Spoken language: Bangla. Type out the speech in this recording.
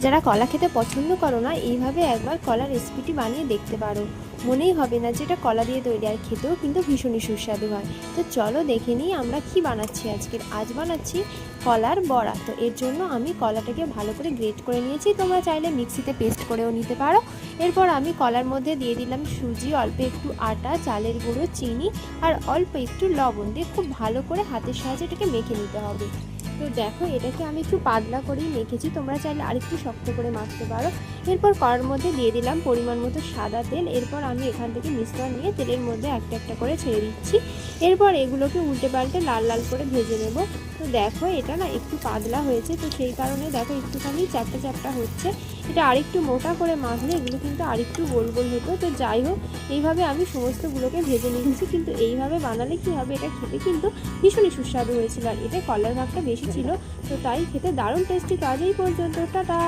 যারা কলা খেতে পছন্দ করো না, এইভাবে একবার কলার রেসিপিটি বানিয়ে দেখতে পারো। মনেই হবে না যেটা কলা দিয়ে তৈরি, আর খেতেও কিন্তু ভীষণই সুস্বাদু হয়। তো চলো দেখে নিই আমরা কি বানাচ্ছি আজ বানাচ্ছি কলার বড়া। তো এর জন্য আমি কলাটাকে ভালো করে গ্রেট করে নিয়েছি, তোমরা চাইলে মিক্সিতে পেস্ট করেও নিতে পারো। এরপর আমি কলার মধ্যে দিয়ে দিলাম সুজি, অল্প একটু আটা, চালের গুঁড়ো, চিনি আর অল্প একটু লবণ দিয়ে খুব ভালো করে হাতের সাহায্যে এটাকে মেখে নিতে হবে। তো দেখো এটাকে আমি একটু পাতলা করেই মেখেছি, তোমরা চাইলে আরেকটু শক্ত করে মাখতে পারো। এরপর কড়ার মধ্যে দিয়ে দিলাম পরিমাণ মতো সাদা তেল। এরপর আমি এখান থেকে মিশ্রণ নিয়ে তেলের মধ্যে একটা একটা করে ছেড়ে দিচ্ছি। এরপর এগুলোকে উল্টে পাল্টে লাল লাল করে ভেজে নেব। তো দেখো এটা না একটু পাতলা হয়েছে, তো সেই কারণে দেখো একটুখানি চ্যাপটা চ্যাপটা হচ্ছে। এটা আরেকটু মোটা করে মাখলে এগুলো কিন্তু আরেকটু গোল গোল হতো। তো যাই হোক, এইভাবে আমি সমস্তগুলোকে ভেজে নিয়েছি। কিন্তু এইভাবে বানালে কি হবে, এটা খেতে কিন্তু ভীষণই সুস্বাদু হয়েছিল, আর এতে কলার ভাগটা বেশি ছিল, তো তাই খেতে দারুণ টেস্টি। তো আজ এই পর্যন্ত, টাটা।